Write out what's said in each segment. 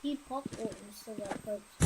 He popped it and still got cooked.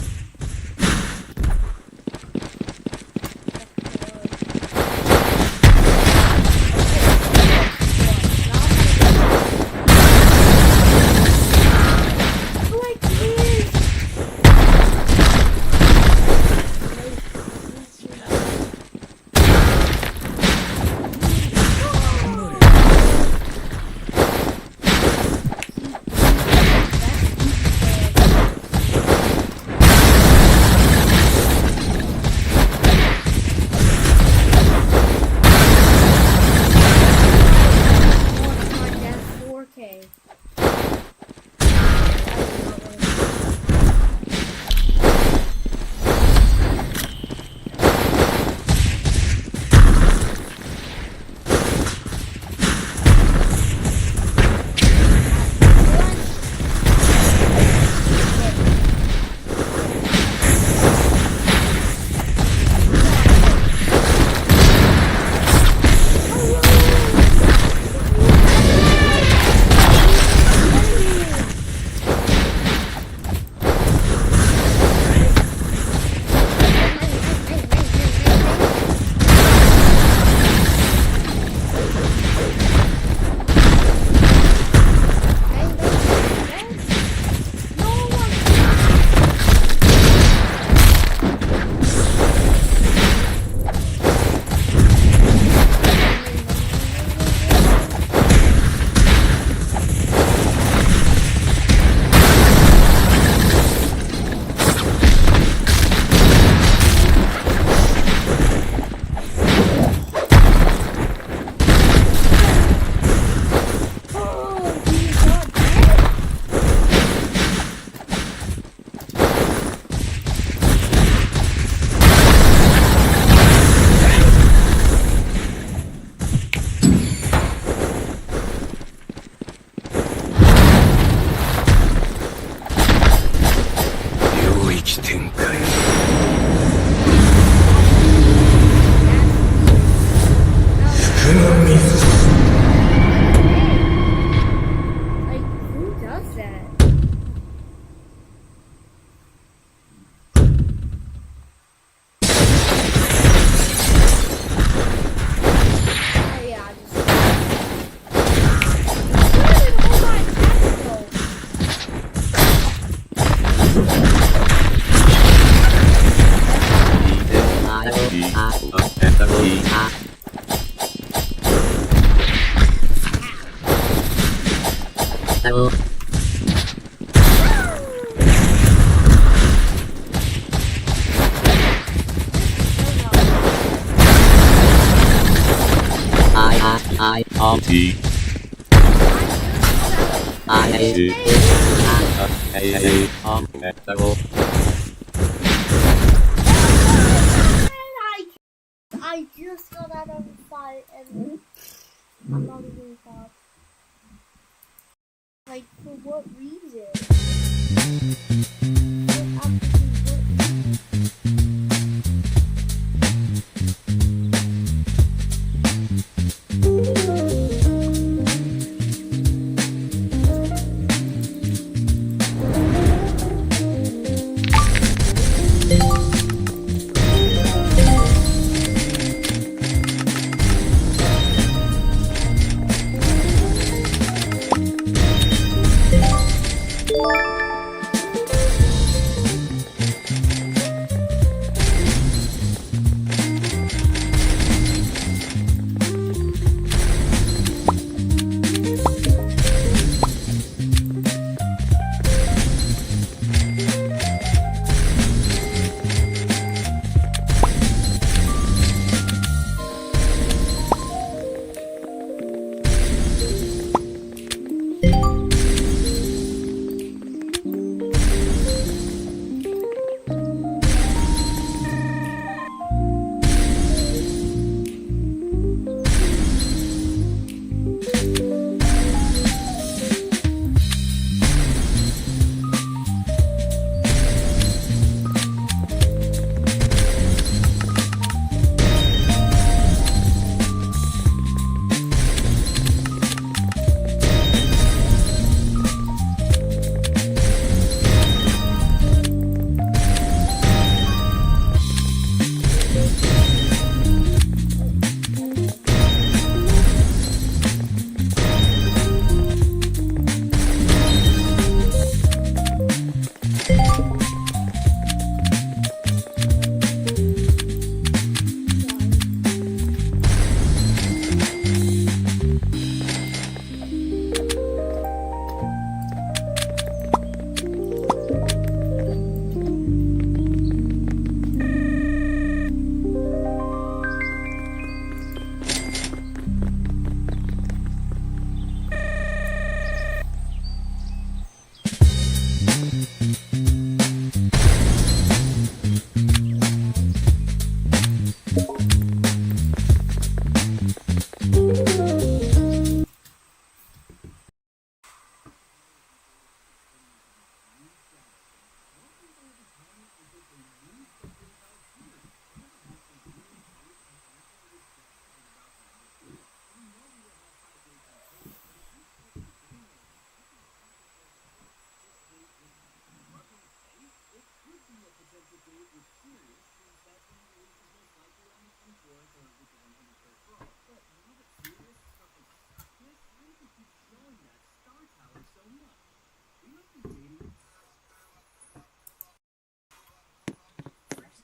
I-I-I-O-T I just got out of the fight and I'm not even thought. Like, for what reason? Like, absolutely what reason?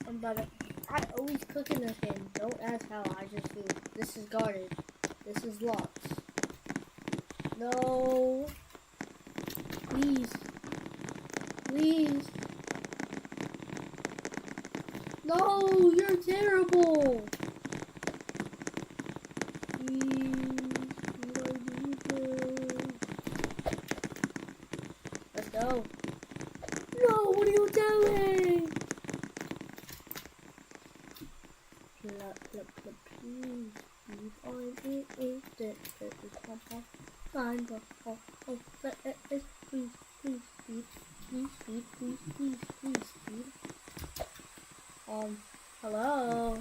I always cook in this game. Don't ask how. I just do. This is guarded. This is locked. No. Please. Please. No, you're terrible. Please. What do I do? Let's go. No, what are you doing? Please. Hello?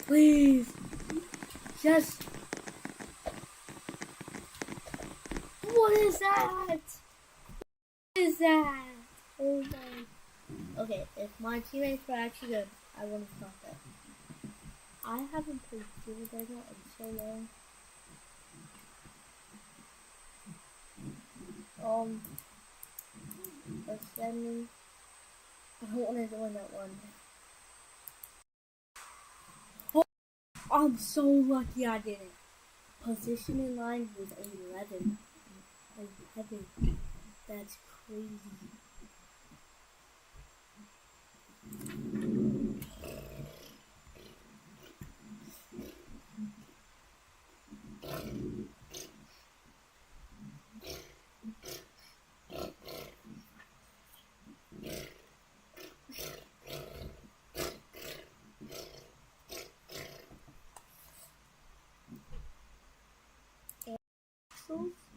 Please. Yes. What is that? What is that? Oh my. Okay, if my teammates were actually good, I wouldn't have thought that. I haven't played Field Data in so long. Ascending. I don't want to join that one. Oh, I'm so lucky I didn't. Position in line was 11. 11. That's crazy.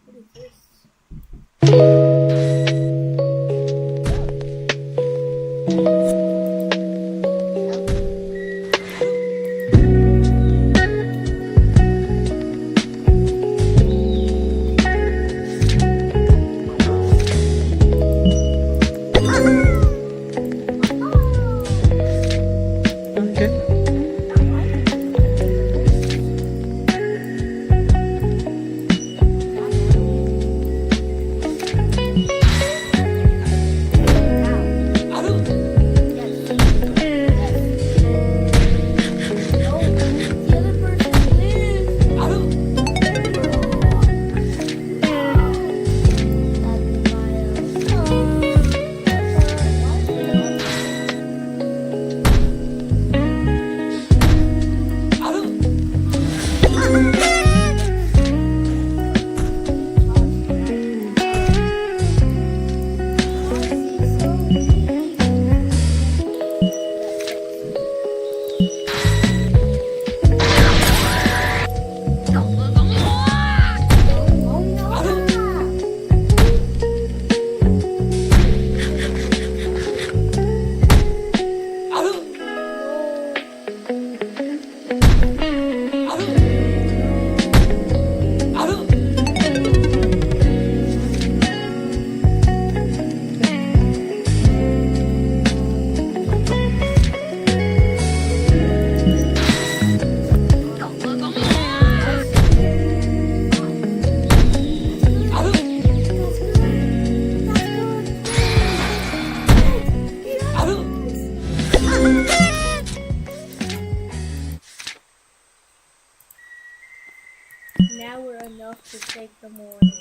What is this? Now we're enough to take them on.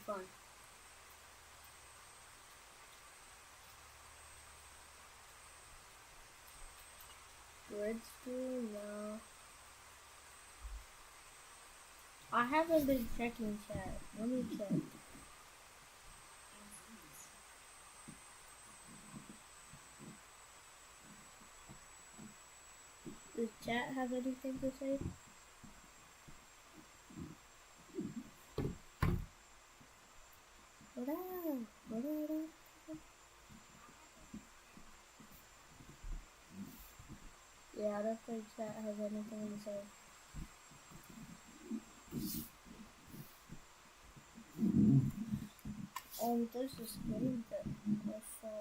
fun. Grade school, no. I haven't been checking chat. Let me check. Does chat have anything to say? What up? What up? Yeah, I don't think chat has anything to say. There's this game that I saw.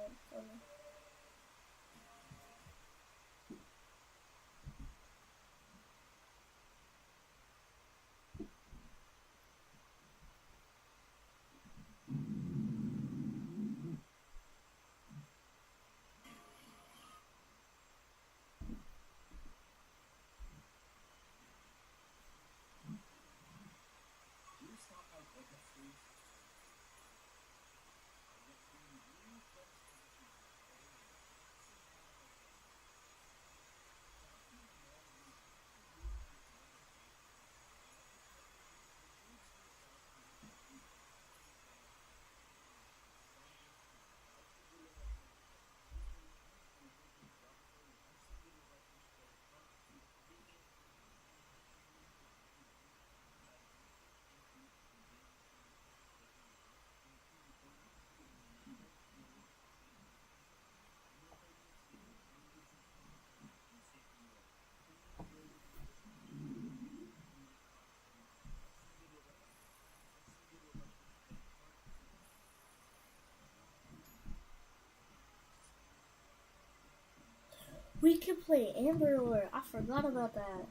We can play Amber Alert. I forgot about that.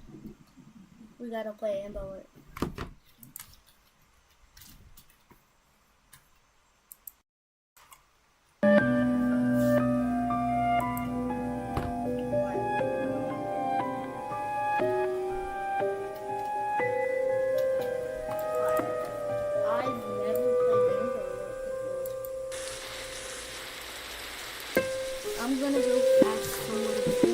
We gotta play Amber Alert. I've never played Amber Alert before. I'm gonna go ask someone to play.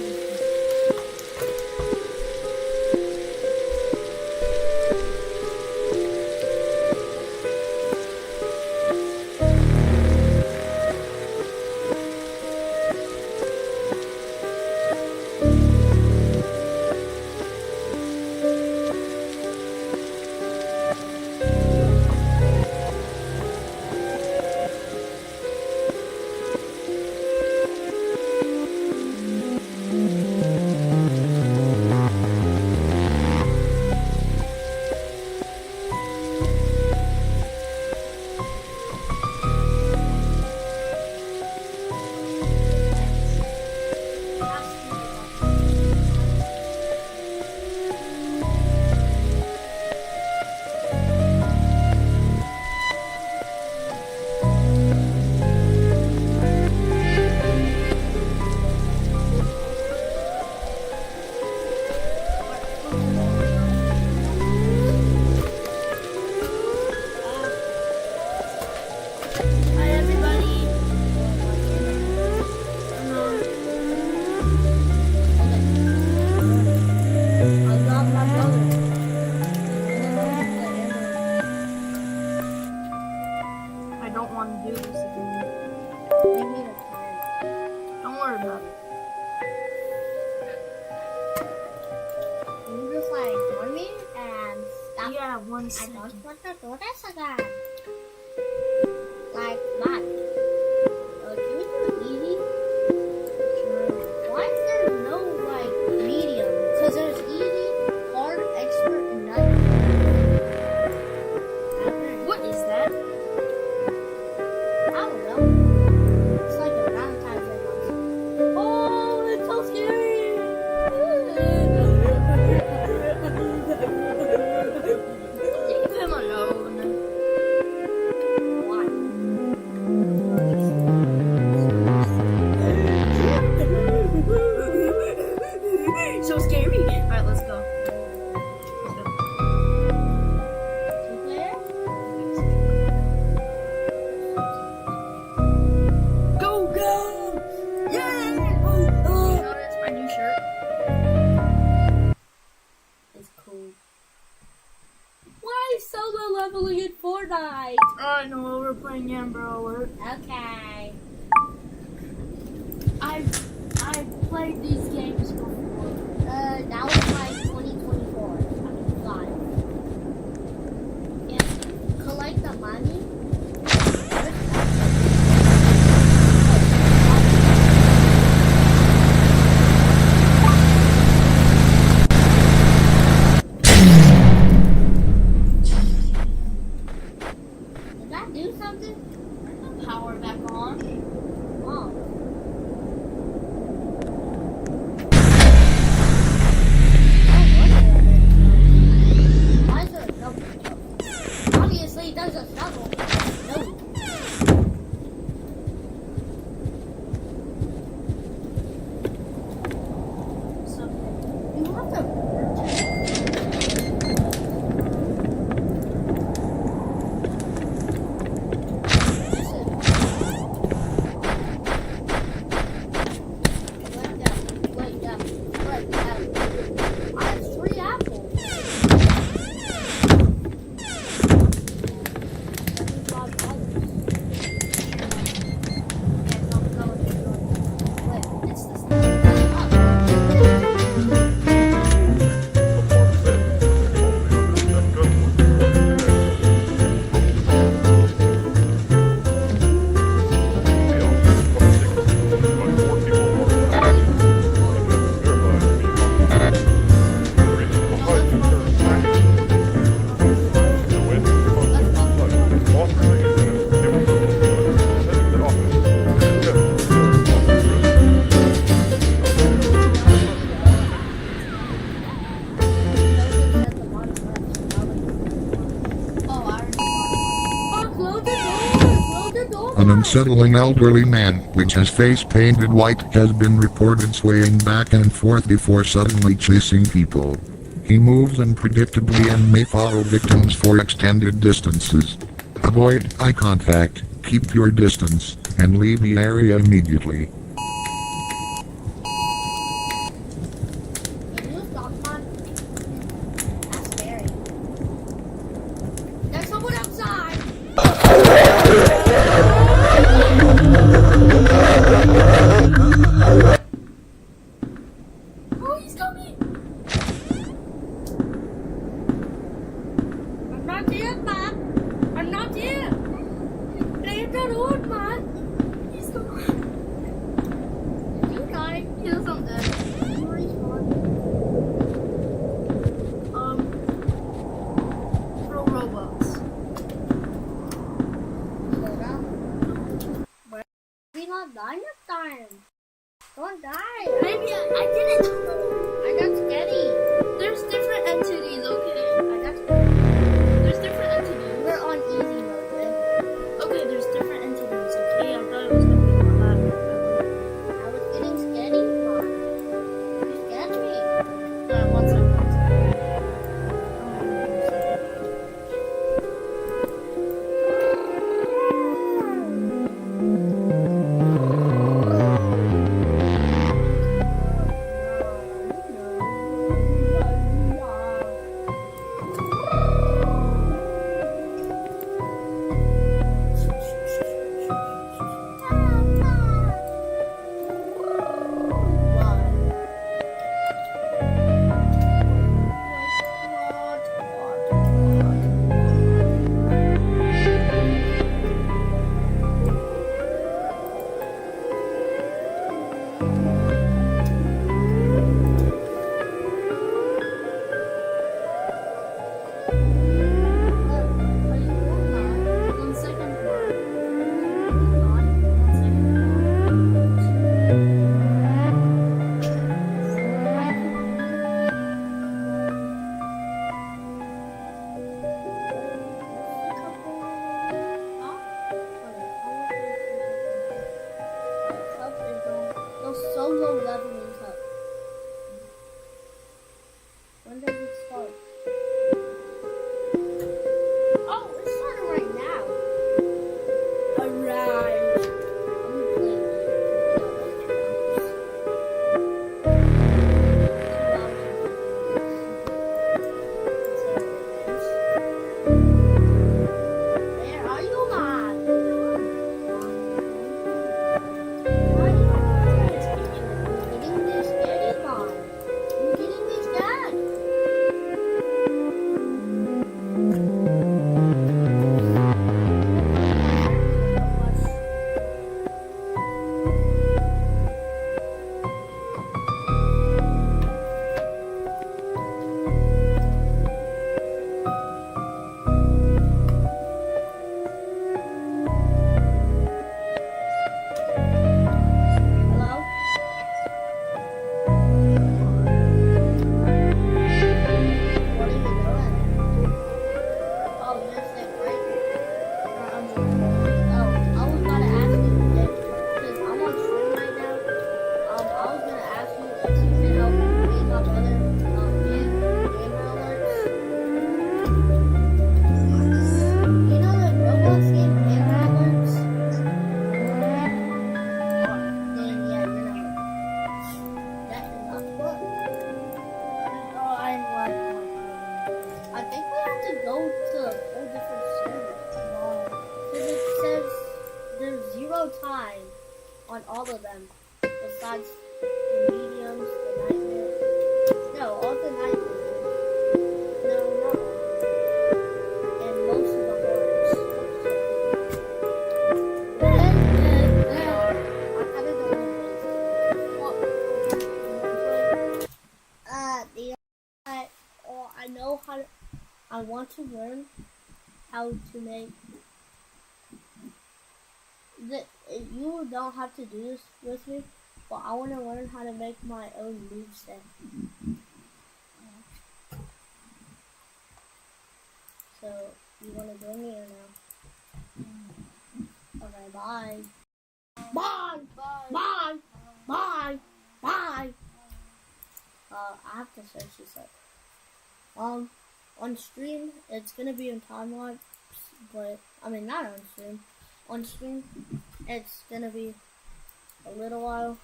Hi everybody. I got my brother. I don't want to do this again. We need a plan. Don't worry about it. You just like join me and stop. Yeah, one I second. don't want to do this again. Like that. Can we do it easy? Why is there no like medium? Because there's easy, hard, expert, and nightmare. What is that? I don't know. It's like a Valentine's Day box. Oh, it's so scary! Leave him alone. Fortnite. I know we're playing again, bro. Okay. I've played these games before. That was like 2024. I mean, 5. Yeah. Collect the money. Did that do something? Power back on. Oh. Why is there a shovel? Obviously, there's a shovel. No. Something. You have to. I have 3 apples. Wait, it's this. An unsettling elderly man, which has face painted white, has been reported swaying back and forth before suddenly chasing people. He moves unpredictably and may follow victims for extended distances. Avoid eye contact, keep your distance, and leave the area immediately. Can you stop, man? That's scary. There's someone outside! Oh, he's coming! I'm not here, man! I'm not here! Leave the road, man! He's gone. Did you die? Yes, I'm dead. You respawn? Pro Roblox. Slow down. Where we not die next time? Don't die! Maybe I didn't. I got scared. There's different entities, okay? I got scared. There's different entities. We're on easy mode, man. Okay, there's different entities, okay? I thought it was gonna be more bad. I was getting scared. Man. You scared me. One second. zero time on all of them. Besides the mediums, the nightmare. No, all the nightmares. No, not all. And most of the horrors. I kind of don't want to I know how to, I want to learn how to make you don't have to do this with me, but I want to learn how to make my own moveset. So, you want to join me or no? Okay, bye. Bye! Bye! Bye! Bye! I have to search this up. On stream, it's gonna be in time lapse, but, I mean, not on stream. On stream, it's gonna be a little while,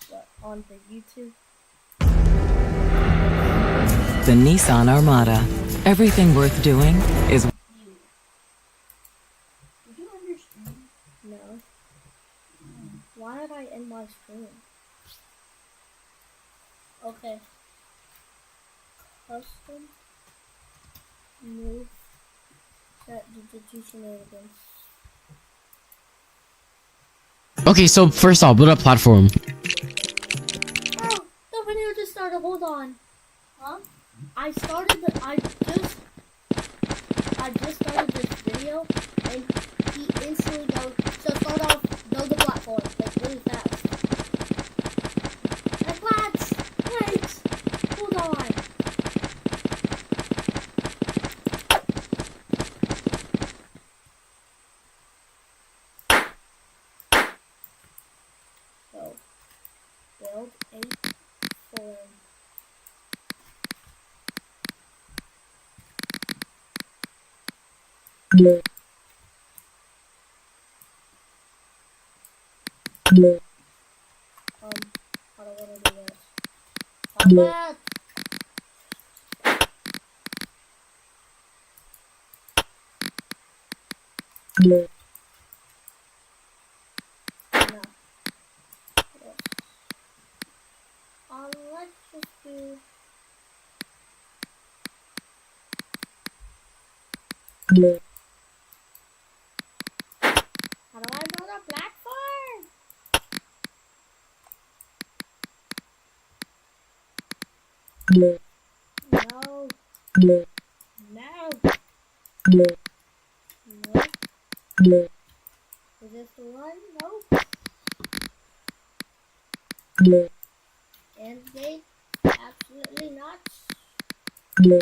but on the YouTube. The Nissan Armada. Everything worth doing is... Did you understand? No. Why did I end my stream? Okay. Custom move set the shenanigans. Okay, so first off, build a platform. Oh, the video just started. Hold on. Huh? I just started this video, and he instantly goes. So start off, build the platform, like really fast. Like lads, wait, hold on. So build a form. I don't want to do this. Stop it! No. Yes. Let's just do... How do I build a platform? No. No. No. No. Is this the one? Nope. No. End gate? Absolutely not. No.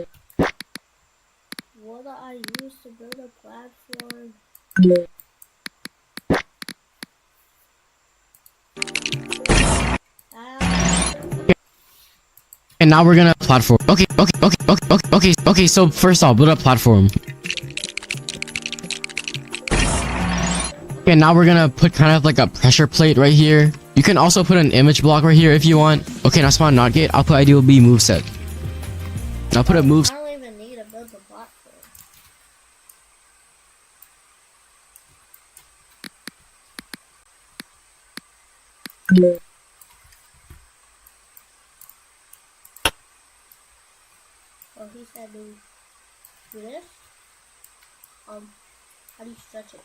What do I use to build a platform? No. And now we're gonna platform. Okay, so first off, build a platform. Okay, now we're gonna put kind of like a pressure plate right here. You can also put an image block right here if you want. Okay, now spawn not gate. I'll put ideal B moveset. I'll put a move. I don't even need to build the platform. No. Oh, he said do this. How do you stretch it?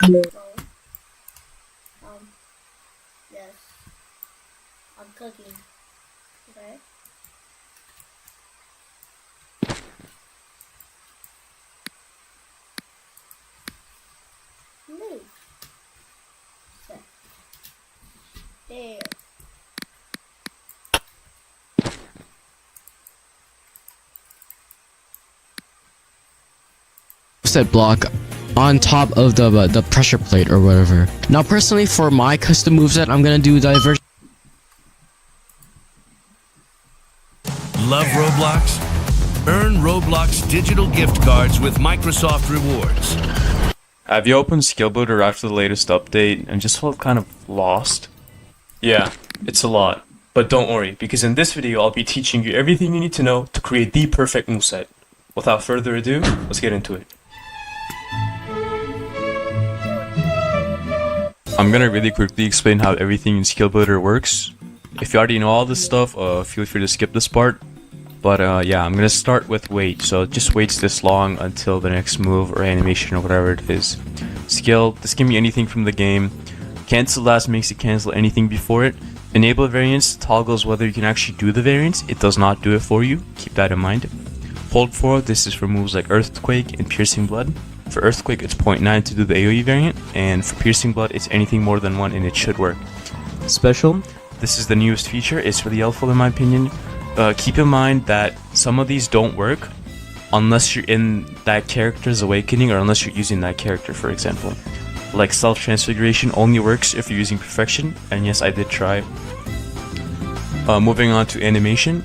No. Yes. I'm cooking. Okay. Move. Set. There. Set block on top of the pressure plate or whatever. Now personally for my custom moveset, I'm gonna do diversion. Love Roblox? Earn Roblox digital gift cards with Microsoft Rewards. Have you opened Skill Builder after the latest update and just felt kind of lost? Yeah, it's a lot. But don't worry, because in this video I'll be teaching you everything you need to know to create the perfect moveset. without further ado, let's get into it. I'm gonna really quickly explain how everything in Skill Builder works. If you already know all this stuff, feel free to skip this part. But yeah, I'm gonna start with wait. So it just waits this long until the next move or animation or whatever it is. Skill, this can be anything from the game. Cancel last makes it cancel anything before it. Enable variance toggles whether you can actually do the variance. It does not do it for you. Keep that in mind. Hold forward, this is for moves like Earthquake and Piercing Blood. For Earthquake, it's 0.9 to do the AoE variant, and for Piercing Blood, it's anything more than 1 and it should work. Special, this is the newest feature, it's really helpful in my opinion. Keep in mind that some of these don't work unless you're in that character's awakening or unless you're using that character, for example. Like Self-Transfiguration only works if you're using Perfection, and yes, I did try. Moving on to animation.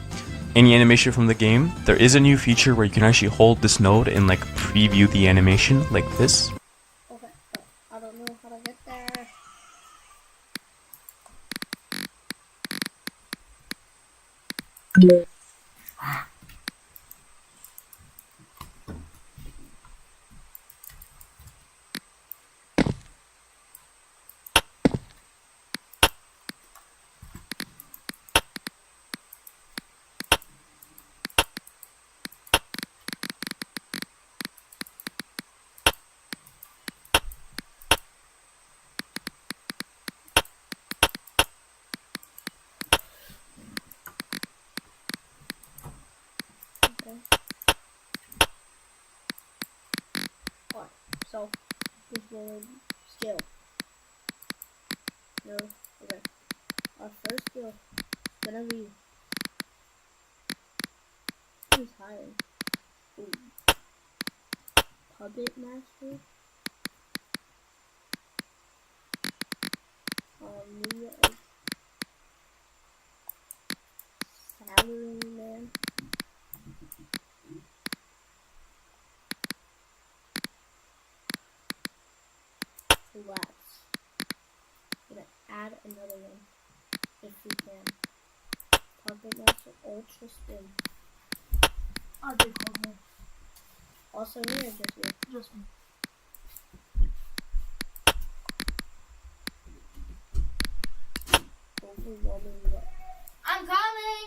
Any animation from the game, there is a new feature where you can actually hold this node and like preview the animation like this. Okay, I don't know how to get there. Alright, so this will skill. No, okay. Our first skill is gonna be who's hiring? Ooh. Puppet Master. Maybe like Salary Man. Relax. Gonna add another one if we can. Puppet Master Ultra Spin. I did call him. Also me or just you? Just me. Overwhelming what? I'm coming!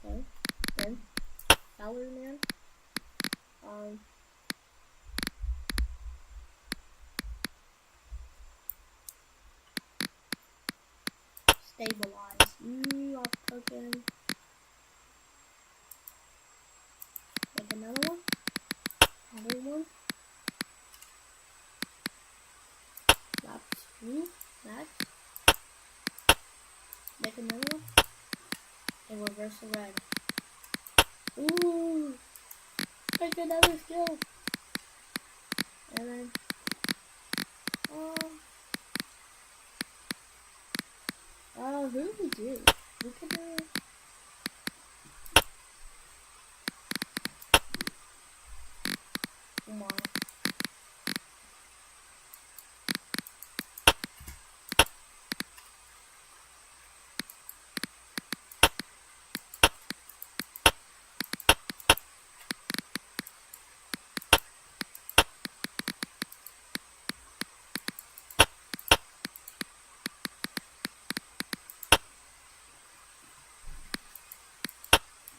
Okay. Then Salary Man. Stabilize. You are cooking. Make another one. Another one. Lapse 2. Max. Make another one. And reverse the red. Ooh. Make another skill. And then. Who do we do? We could do. Come on.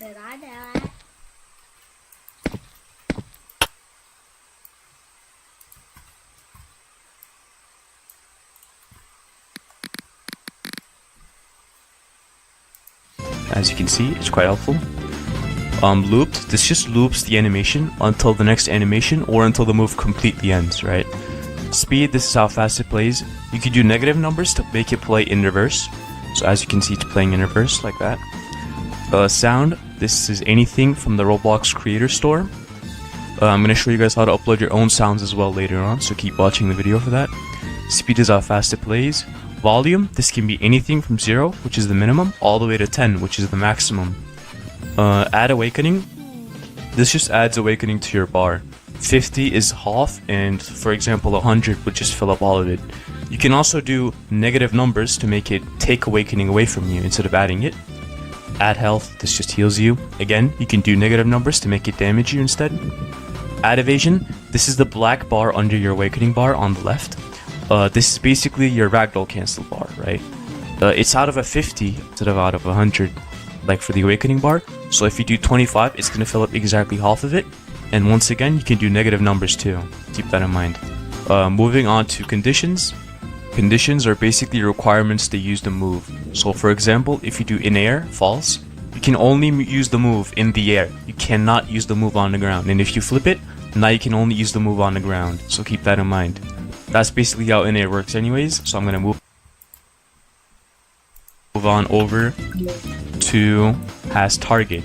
Did I do it? As you can see, it's quite helpful. Looped, this just loops the animation until the next animation or until the move completely ends, right? Speed, this is how fast it plays. You can do negative numbers to make it play in reverse. So as you can see, it's playing in reverse like that. Sound, this is anything from the Roblox creator store. I'm going to show you guys how to upload your own sounds as well later on, so keep watching the video for that. Speed is how fast it plays. Volume, this can be anything from 0, which is the minimum, all the way to 10, which is the maximum. Add awakening, this just adds awakening to your bar. 50 is half, and for example 100 would just fill up all of it. You can also do negative numbers to make it take awakening away from you instead of adding it. Add health, this just heals you. Again, you can do negative numbers to make it damage you instead. Add evasion, this is the black bar under your awakening bar on the left. This is basically your ragdoll cancel bar, right? It's out of a 50 instead of out of 100, like for the awakening bar. So if you do 25, it's going to fill up exactly half of it. And once again, you can do negative numbers too. Keep that in mind. Moving on to conditions. Conditions are basically requirements to use the move. So for example, if you do in air, false, you can only use the move in the air. You cannot use the move on the ground. And if you flip it, now you can only use the move on the ground. So keep that in mind. That's basically how in air works anyways. So I'm going to move on over to has target.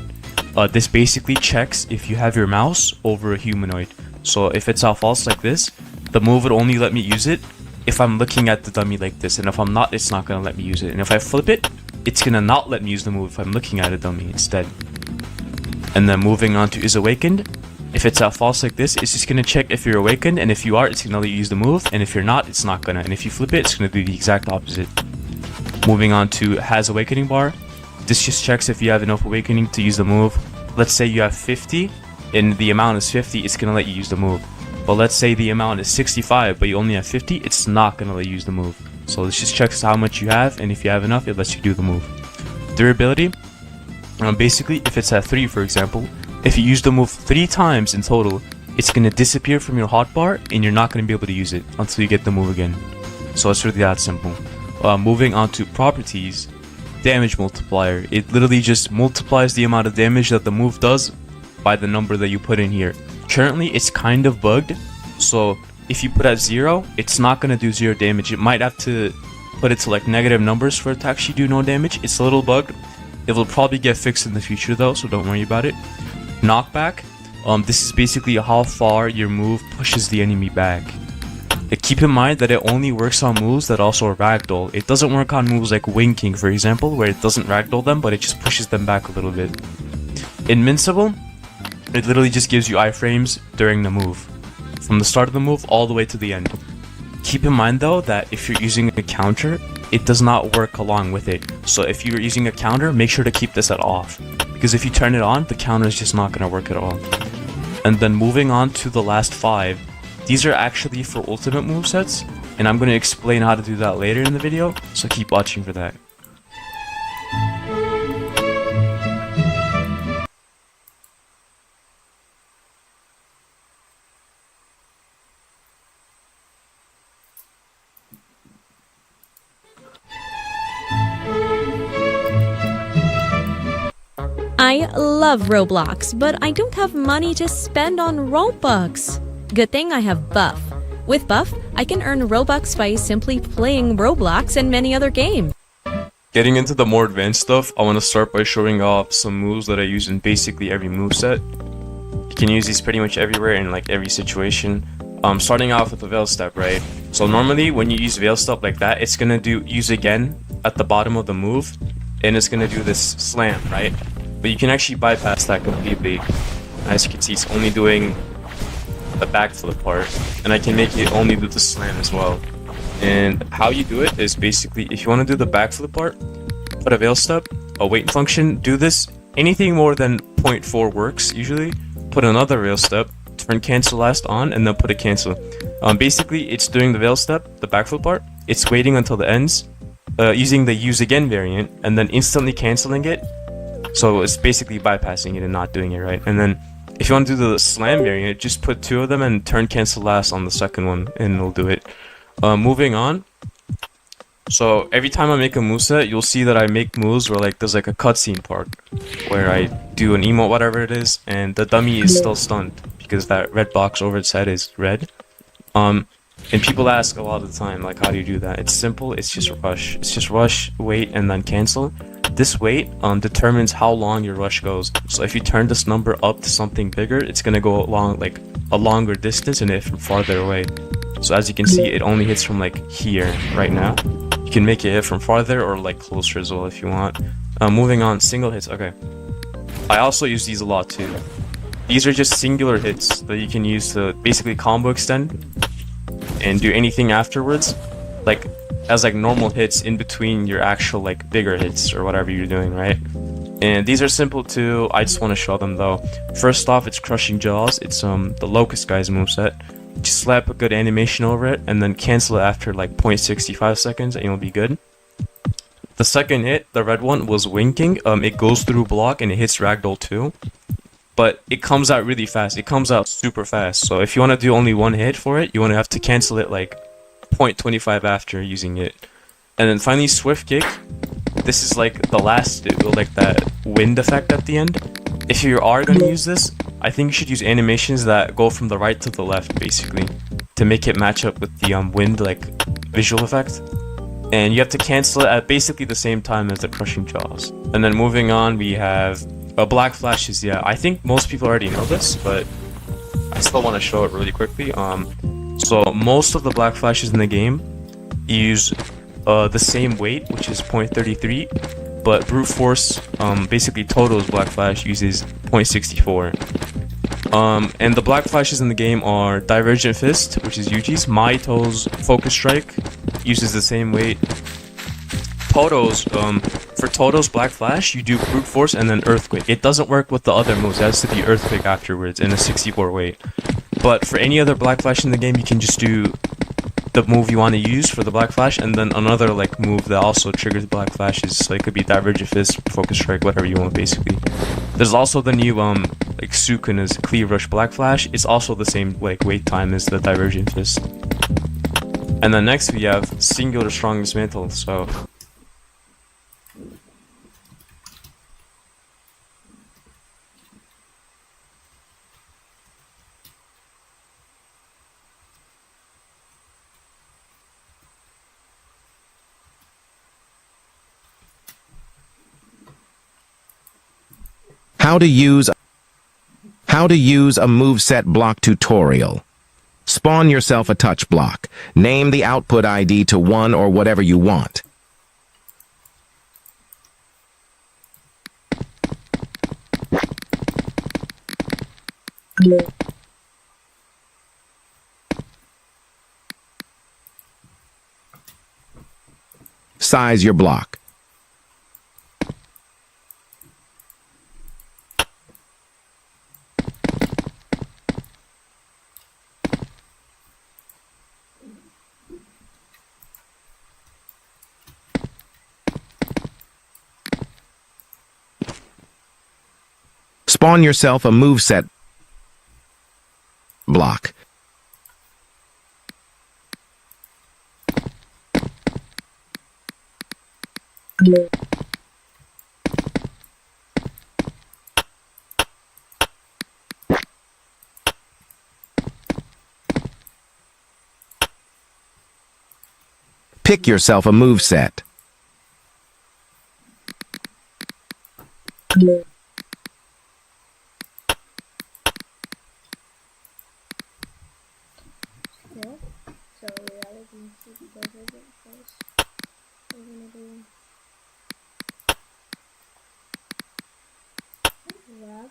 This basically checks if you have your mouse over a humanoid. So if it's all false like this, the move would only let me use it if I'm looking at the dummy like this, and if I'm not, it's not gonna let me use it. And if I flip it, it's gonna not let me use the move if I'm looking at a dummy instead. And then moving on to is awakened. If it's false like this, it's just gonna check if you're awakened, and if you are, it's gonna let you use the move, and if you're not, it's not gonna. And if you flip it, it's gonna do the exact opposite. Moving on to has awakening bar. This just checks if you have enough awakening to use the move. Let's say you have 50, and the amount is 50, it's gonna let you use the move. But let's say the amount is 65, but you only have 50, it's not gonna let you use the move. So this just checks how much you have, and if you have enough, it lets you do the move. Durability, basically, if it's at 3, for example, if you use the move 3 times in total, it's gonna disappear from your hotbar, and you're not gonna be able to use it until you get the move again. So it's really that simple. Moving on to properties, damage multiplier. It literally just multiplies the amount of damage that the move does by the number that you put in here. Currently, it's kind of bugged, so if you put at 0, it's not going to do 0 damage. It might have to put it to like negative numbers for it to actually do no damage. It's a little bugged. It will probably get fixed in the future though, so don't worry about it. Knockback, this is basically how far your move pushes the enemy back. Keep in mind that it only works on moves that also ragdoll. It doesn't work on moves like winking, for example, where it doesn't ragdoll them, but it just pushes them back a little bit. Invincible, it literally just gives you iframes during the move, from the start of the move all the way to the end. Keep in mind though that if you're using a counter, it does not work along with it. So if you're using a counter, make sure to keep this at off, because if you turn it on, the counter is just not going to work at all. And then moving on to the last 5, these are actually for ultimate movesets, and I'm going to explain how to do that later in the video, so keep watching for that. I love Roblox, but I don't have money to spend on Robux. Good thing I have Buff. With Buff, I can earn Robux by simply playing Roblox and many other games. Getting into the more advanced stuff, I want to start by showing off some moves that I use in basically every moveset. You can use these pretty much everywhere in like every situation. Starting off with the Veil Step, right? So normally when you use Veil Step like that, it's gonna do use again at the bottom of the move, and it's gonna do this slam, right? But you can actually bypass that completely. As you can see, it's only doing the backflip part, and I can make it only do the slam as well. And how you do it is basically, if you want to do the backflip part, put a Veil Step, a wait function, do this. Anything more than 0.4 works usually. Put another Veil Step, turn cancel last on, and then put a cancel. Basically, it's doing the Veil Step, the backflip part. It's waiting until it ends, using the use again variant, and then instantly canceling it. So it's basically bypassing it and not doing it, right? And then if you want to do the slam variant, just put 2 of them and turn cancel last on the second one, and it'll do it. Moving on. So every time I make a moveset, you'll see that I make moves where like there's like a cutscene part where I do an emote, whatever it is, and the dummy is still stunned because that red box over its head is red. And people ask a lot of the time, like, how do you do that? It's simple. It's just rush. It's just rush, wait, and then cancel. This wait determines how long your rush goes. So if you turn this number up to something bigger, it's gonna go along like a longer distance and hit from farther away. So as you can see, it only hits from like here right now. You can make it hit from farther or like closer as well if you want. Moving on, single hits. Okay, I also use these a lot too. These are just singular hits that you can use to basically combo extend and do anything afterwards, like as like normal hits in between your actual like bigger hits or whatever you're doing, right? And these are simple too. I just want to show them though. First off, it's Crushing Jaws. It's the Locust guy's moveset. Just slap a good animation over it and then cancel it after like 0.65 seconds and you'll be good. The second hit, the red one, was Winking. It goes through block and it hits Ragdoll too. But it comes out really fast. It comes out super fast. So if you want to do only one hit for it, you want to have to cancel it like 0.25 after using it. And then finally Swift Kick. This is like the last, like that wind effect at the end. If you are going to use this, I think you should use animations that go from the right to the left, basically, to make it match up with the wind, like, visual effect. And you have to cancel it at basically the same time as the Crushing Jaws. And then moving on, we have Black Flashes. Yeah, I think most people already know this, but I still want to show it really quickly. So most of the Black Flashes in the game use the same weight, which is 0.33, but Brute Force, basically Toto's Black Flash, uses 0.64. And the Black Flashes in the game are Divergent Fist, which is Yuji's. Maito's Focus Strike uses the same weight. Toto's, for Toto's Black Flash, you do Brute Force and then Earthquake. It doesn't work with the other moves, it has to be Earthquake afterwards in a 64 weight. But for any other Black Flash in the game, you can just do the move you want to use for the Black Flash, and then another like move that also triggers Black Flashes. So it could be Divergent Fist, Focus Strike, whatever you want, basically. There's also the new like Sukuna's Cleave Rush Black Flash. It's also the same like wait time as the Divergent Fist. And then next we have Singular Strongest Mantle. So How to use a moveset block tutorial. Spawn yourself a touch block. Name the output ID to 1 or whatever you want. Size your block. Spawn yourself a moveset block. Pick yourself a moveset. Yeah. So we are going to do Divergent first. We're gonna do wrap.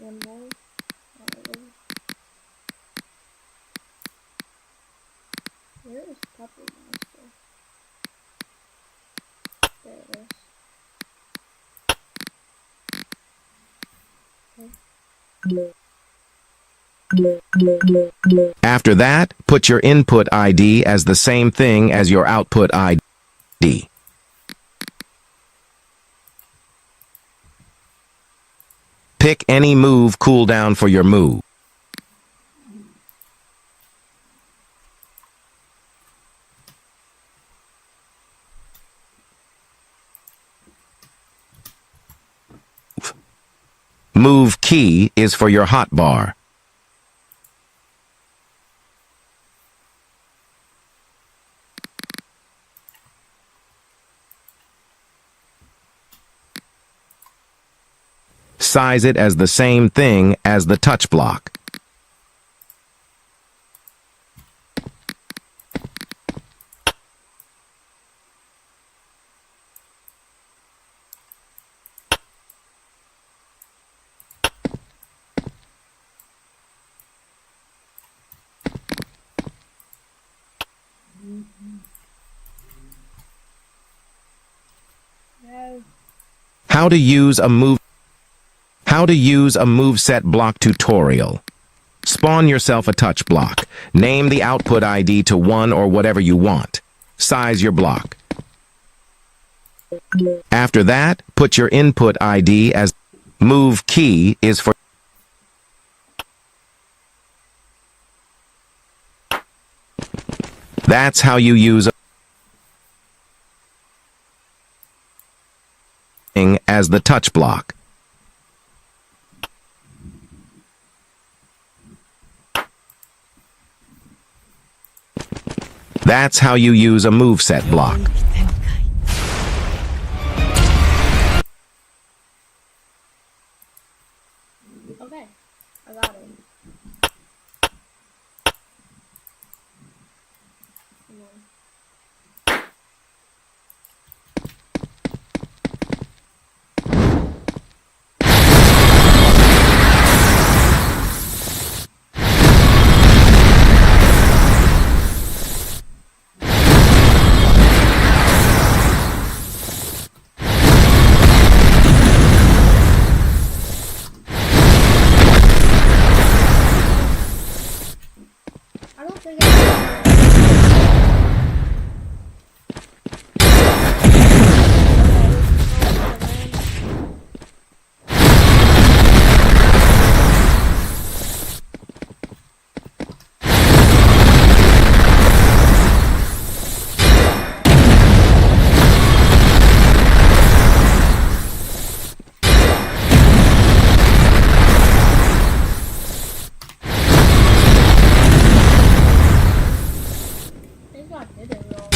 One more. Where is Puppet Monster? There it is. Okay. After that, put your input ID as the same thing as your output ID. Pick any move cooldown for your move. Move key is for your hotbar. Size it as the same thing as the touch block. No. How to use a moveset block tutorial. Spawn yourself a touch block. Name the output ID to 1 or whatever you want. Size your block. After that, put your input ID as move key is for That's how you use a thing as the touch block. That's how you use a moveset block. Okay, I got it. Come on. I don't think I did it wrong.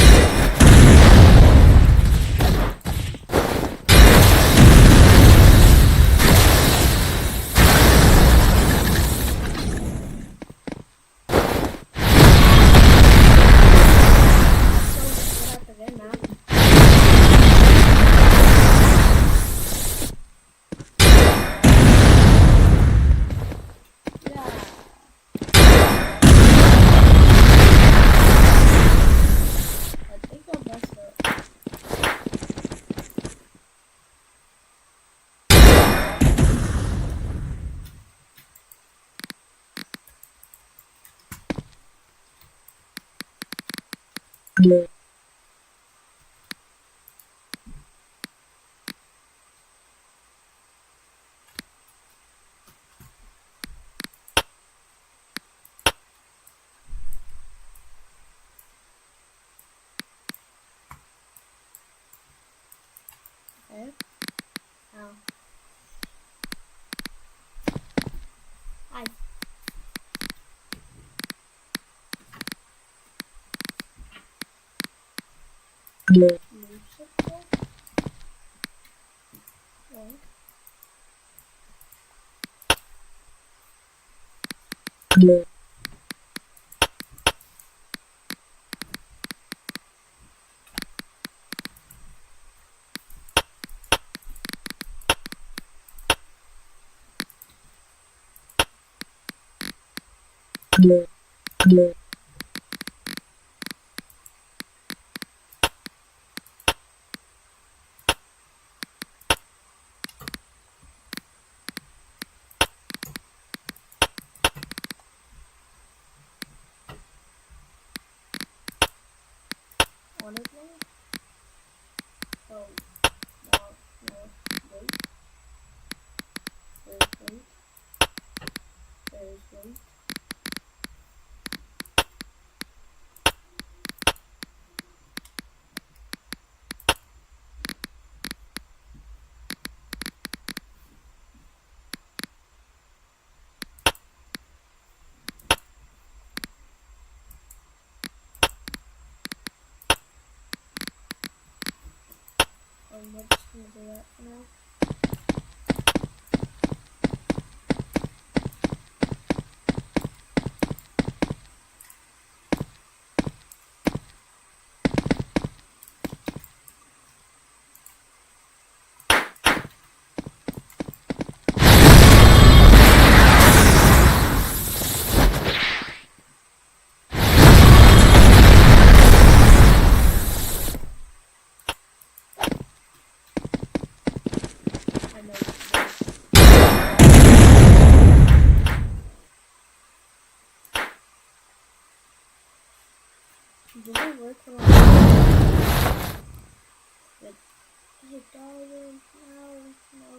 Okay. Ow. Hi. Honestly? Oh, no, wait. Wait. want. We're just gonna do that for now. I know this is does it work when I like, hey darling, no.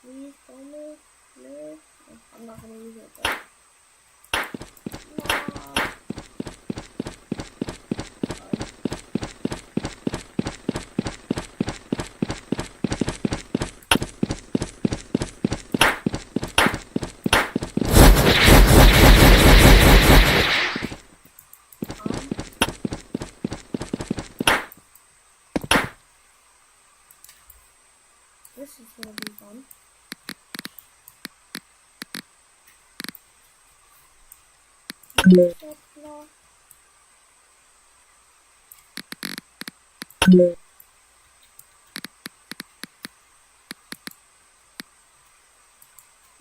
Please don't move, no. I'm not gonna use it though. No. This is gonna be fun.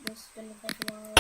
This is gonna take a while.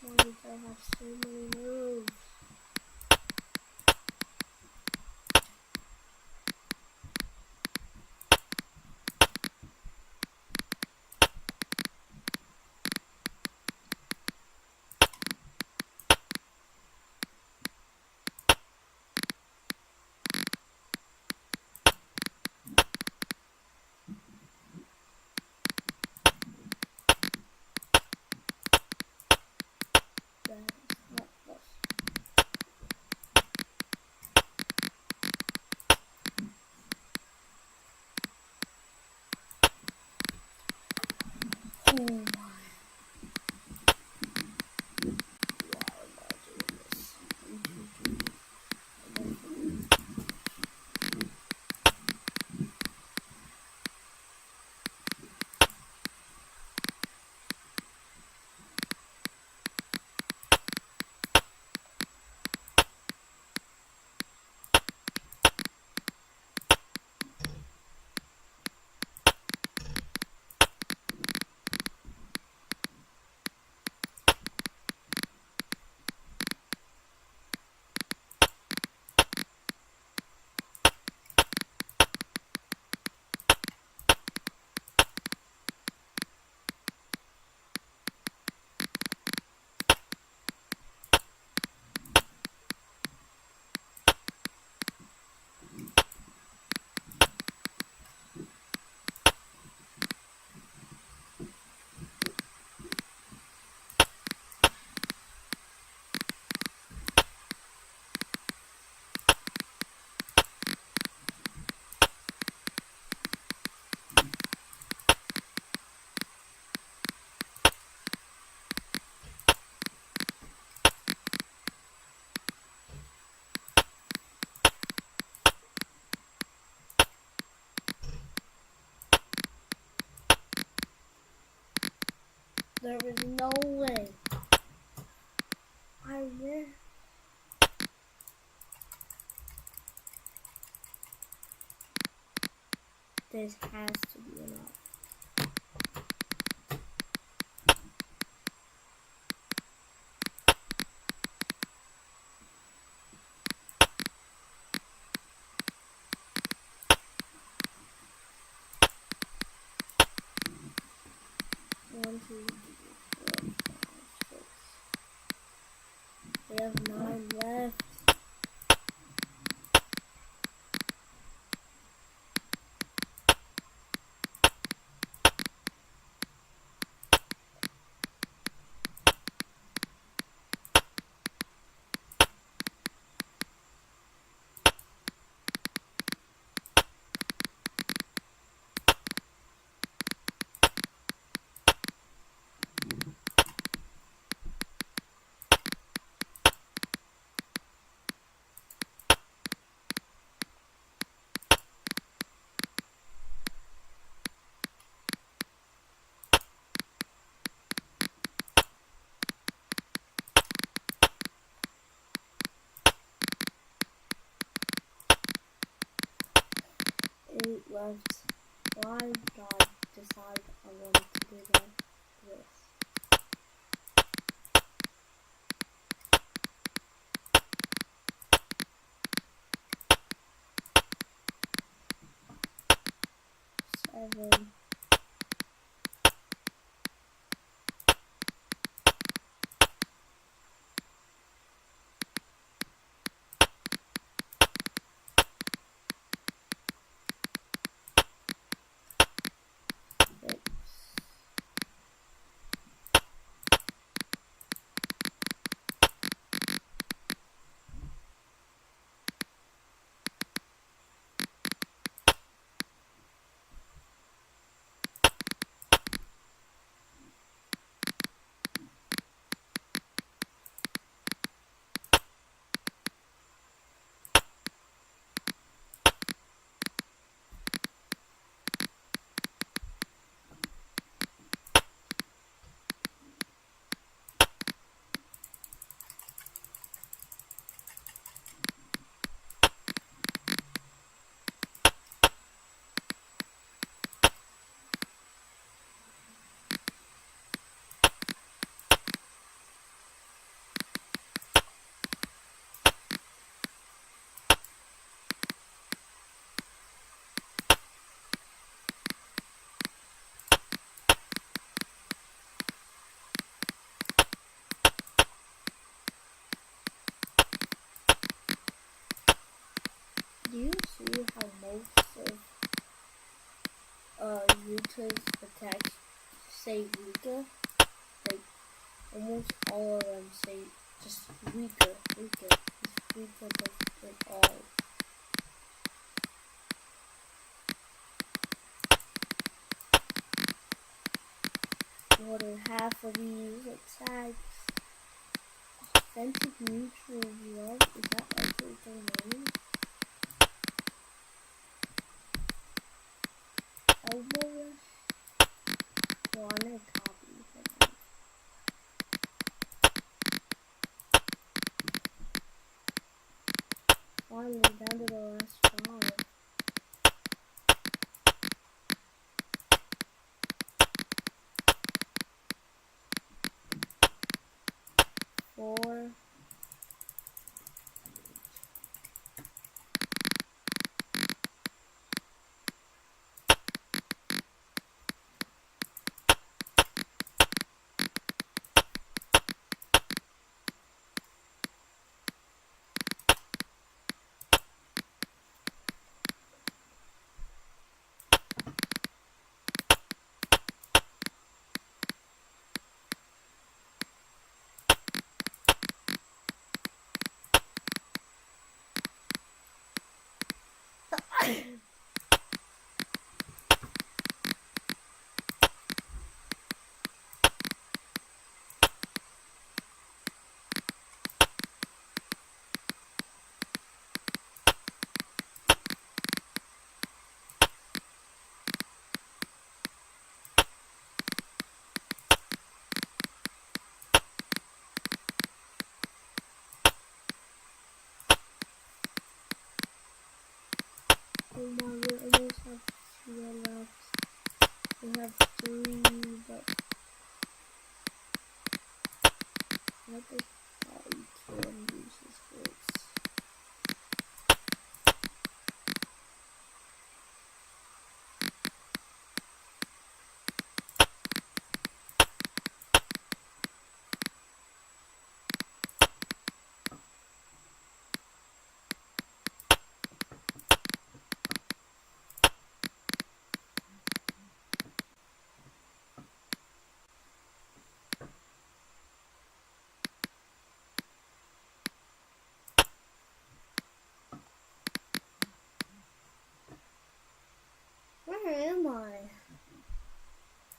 Why did I have so many moves? There is no way. I wish. This has to be enough. One, two, 3, 4, 5, 6. We have 9 left. Left. Why did I decide I wanted to do that? This. Seven. Rita's attacks say Rika. Like, almost all of them say just Rika. Rika. Rika does it all. More than half of these attacks. Authentic mutual love? Is that actually their name? Elbow rush? Well, I'm gonna copy that. Finally, down to the last 5. Four. Oh my, we almost have 2 left. We have 3, but what if I can use this voice? Where am I?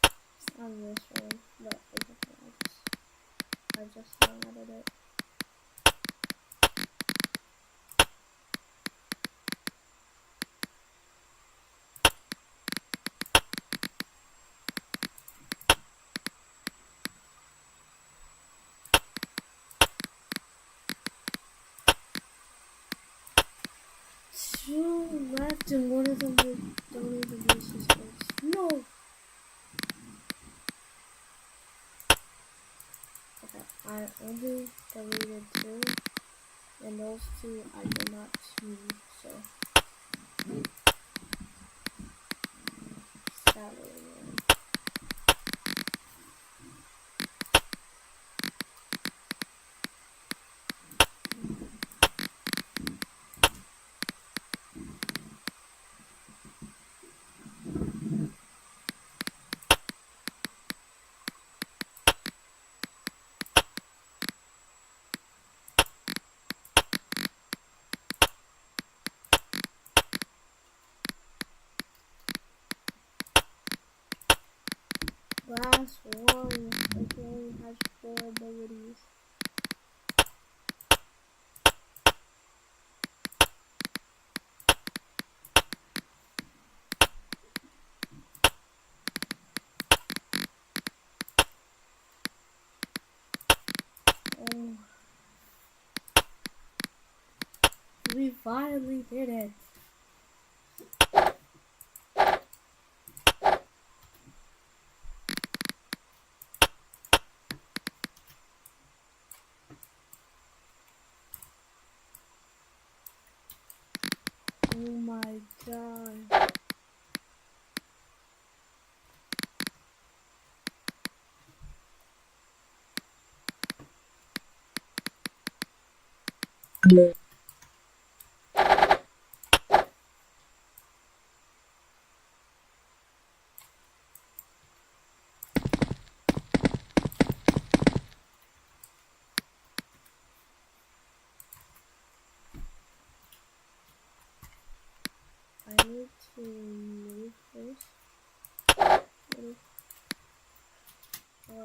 It's on this one, but it's okay. I just downloaded it. Two left, and one of them don't even use his voice. No! Okay, I only deleted 2, and those 2 I did not choose, so. Sadly, man. Last one. It only has 4 abilities. Oh. We finally did it. Oh my god.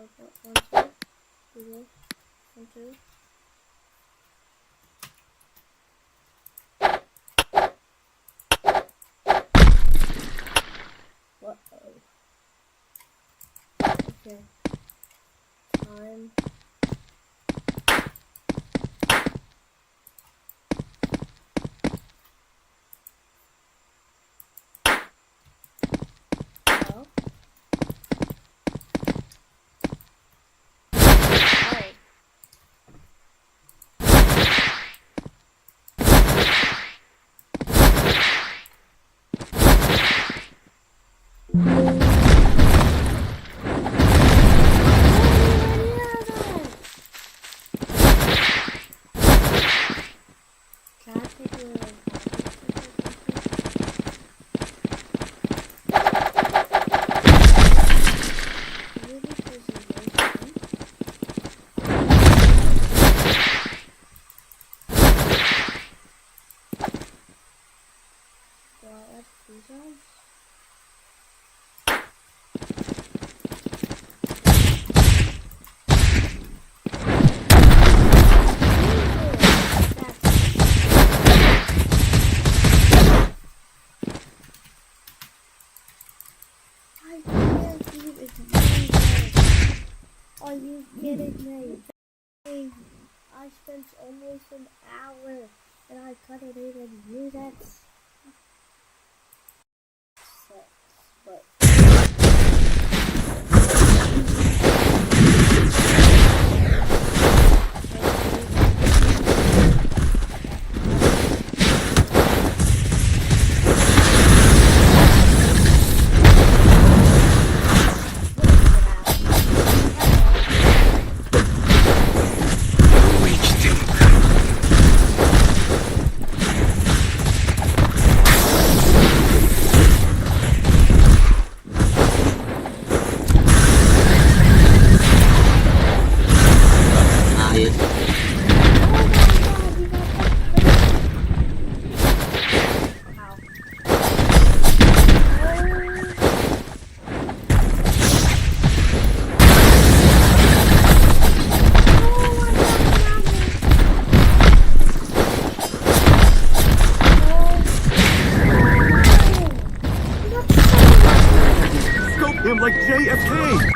one, two, do this, 1, 2. Uh-oh. Okay. Time. Oh. Are you kidding me? Dang. I spent almost an hour and I couldn't even use it. Sucks, but Him like JFK!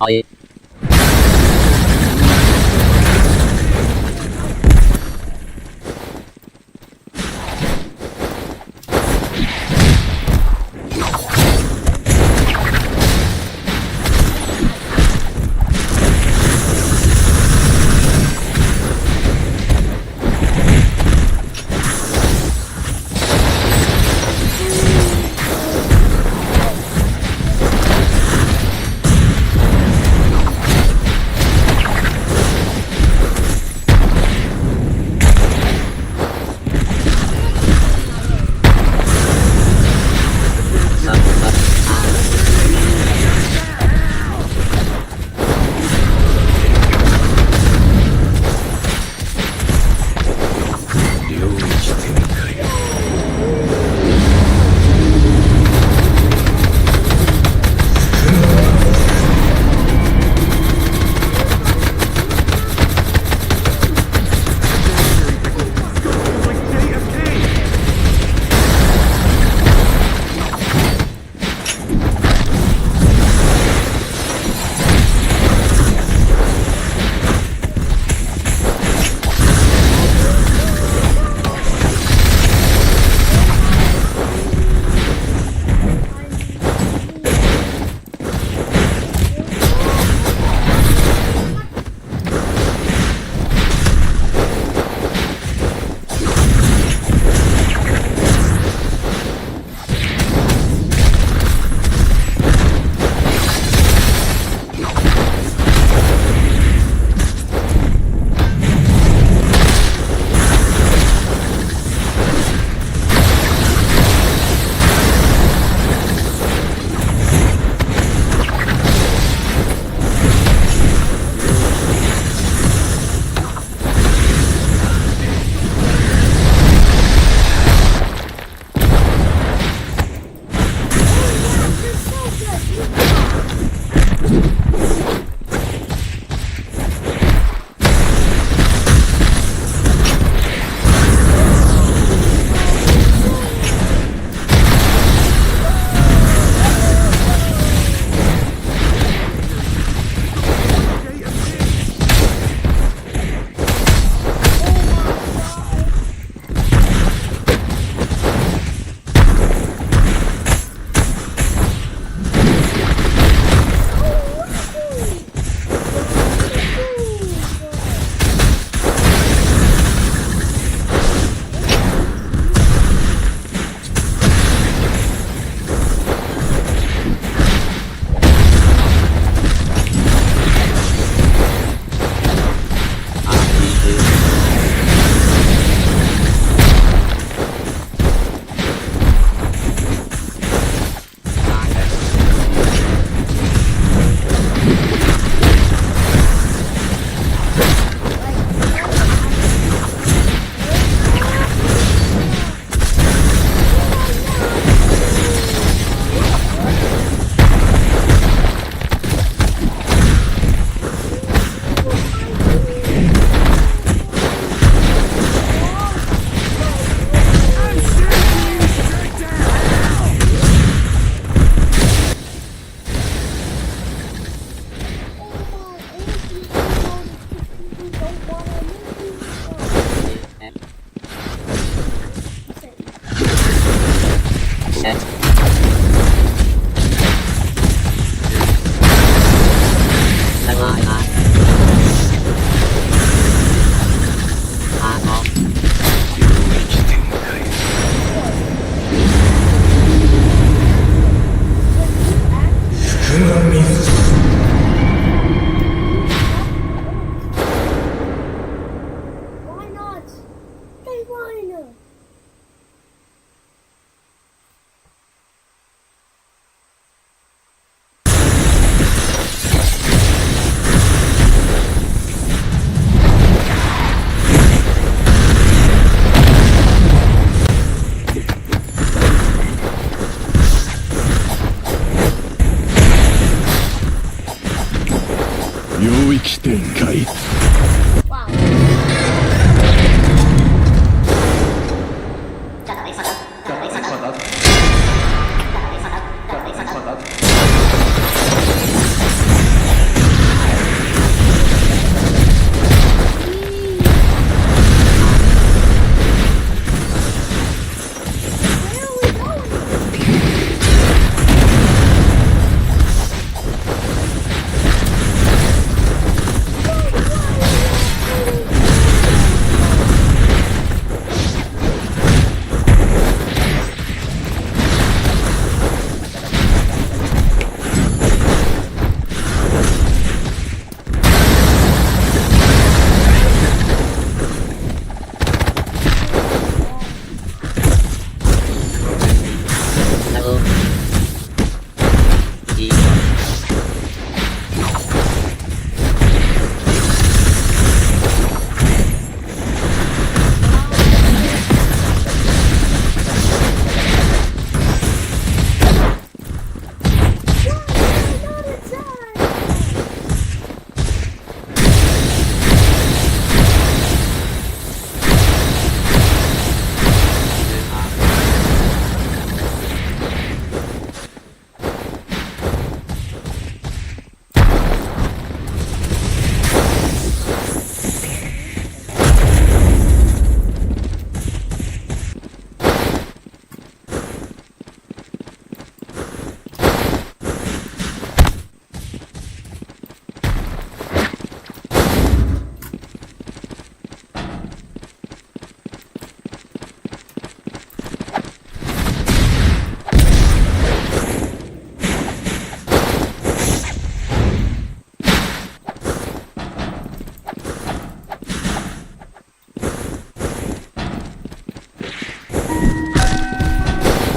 I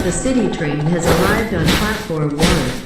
The city train has arrived on platform 1.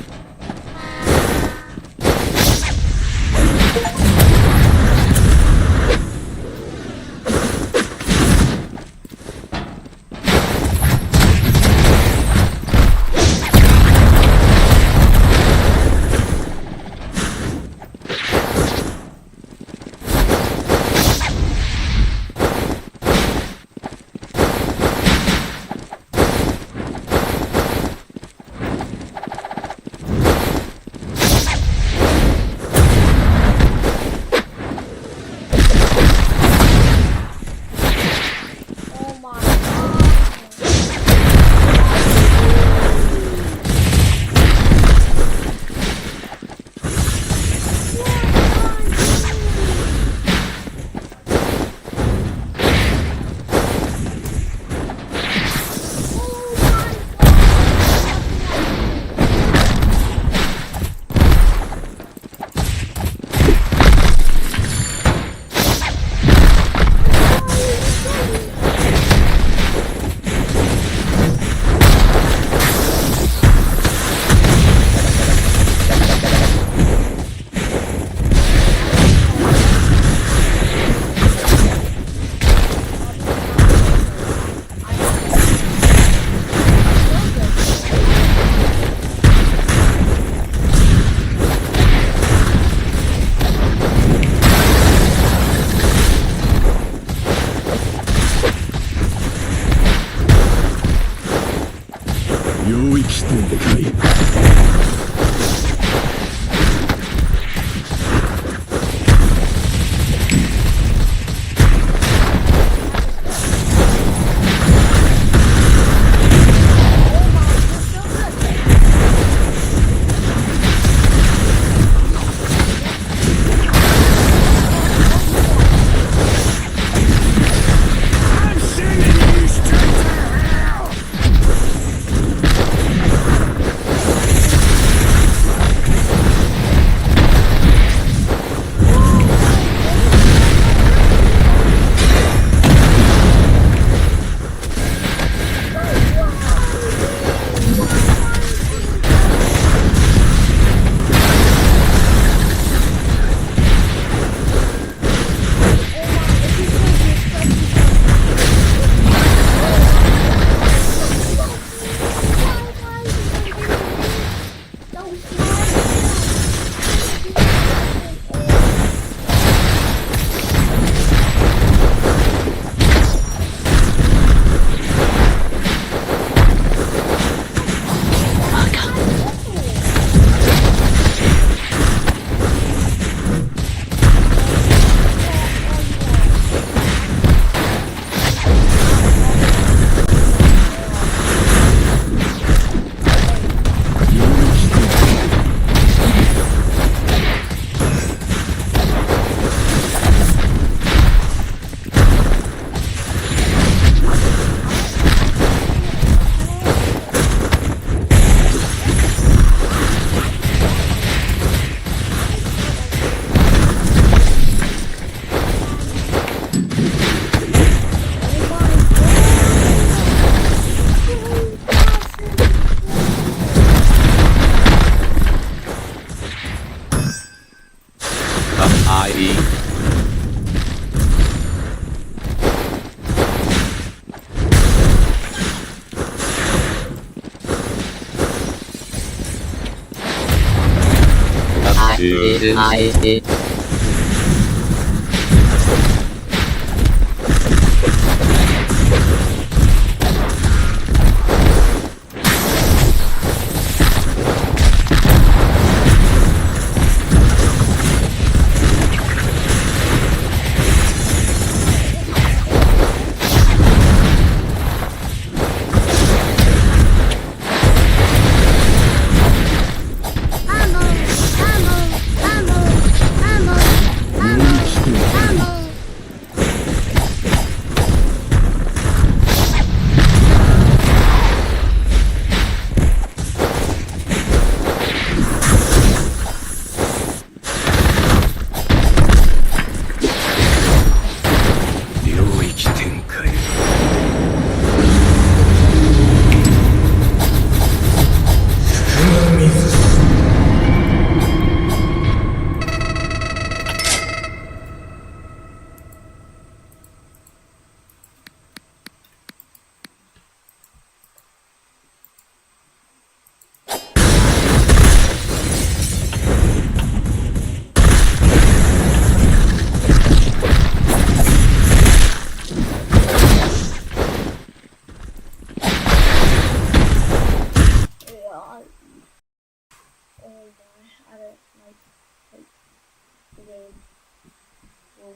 I don't like the game. Well,